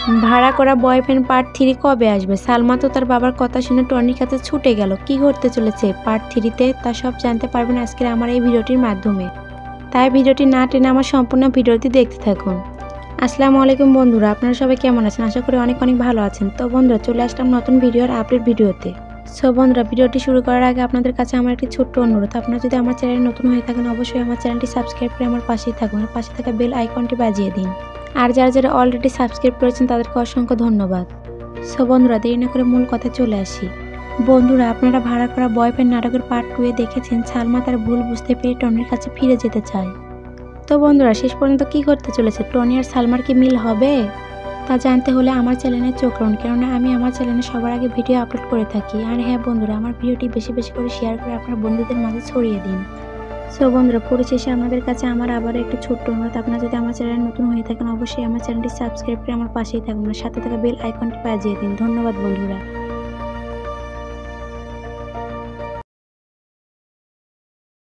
ভাড়া করা boyfriend part 3 কবে আসবে? সালমা তো তার বাবার কথা শুনে টনির কাছে ছুটে গেল। কি ঘটতে চলেছে পার্ট 3-তে তা সব জানতে পারবেন আজকের আমার এই ভিডিওটির মাধ্যমে। তাই ভিডিওটি না টেনে আমার সম্পূর্ণ ভিডিওটি দেখতে থাকুন। আসসালামু আলাইকুম বন্ধুরা, আপনারা সবাই কেমন আছেন? আশা করি অনেক ভালো আছেন। তো বন্ধুরা, চলে আসলাম নতুন ভিডিওর আপডেট ভিডিওতে। সো বন্ধুরা, ভিডিওটি শুরু করার আগে আপনাদের কাছে আমার একটি ছোট্ট অনুরোধ, আপনারা যদি আমার চ্যানেলে নতুন হয়ে থাকেন অবশ্যই আমার চ্যানেলটি সাবস্ক্রাইব করে আমার পাশেই থাকুন আর পাশে থাকা বেল আইকনটি বাজিয়ে দিন। আর যারা অলরেডি সাবস্ক্রাইব করেছেন তাদেরকে অসংখ্য ধন্যবাদ। সো বন্ধুরা, দেরি না করে মূল কথা চলে আসি। বন্ধুরা, আপনারা ভাড়া করা বয়ফ্রেন্ড নাটকের পার্ট 2 এ দেখেছেন সালমা তার ভুল বুঝতে পেরে টনির কাছে ফিরে যেতে চায়। তো বন্ধুরা, শেষ পর্যন্ত কি করতে চলেছে? টনি আর সালমার কি মিল হবে? তা জানতে হলে আমার চ্যানেলে চোখ রাখুন, কেননা আমি আমার চ্যানেলে সবার আগে ভিডিও আপলোড করে থাকি। আর হ্যাঁ বন্ধুরা, আমার ভিডিওটি বেশি বেশি করে শেয়ার করে আপনার বন্ধুদের মাঝে ছড়িয়ে দিন। সো বন্ধুরা, পরিশেষে আপনাদের কাছে আমার আবারও একটি ছোট্ট অনুরোধ, আপনারা যদি আমার চ্যানেলে নতুন হয়ে থাকেন অবশ্যই আমার চ্যানেলটি সাবস্ক্রাইব করে আমার পাশেই থাকুন আর সাথে থাকা বেল আইকনটি বাজিয়ে দিন। ধন্যবাদ বন্ধুরা।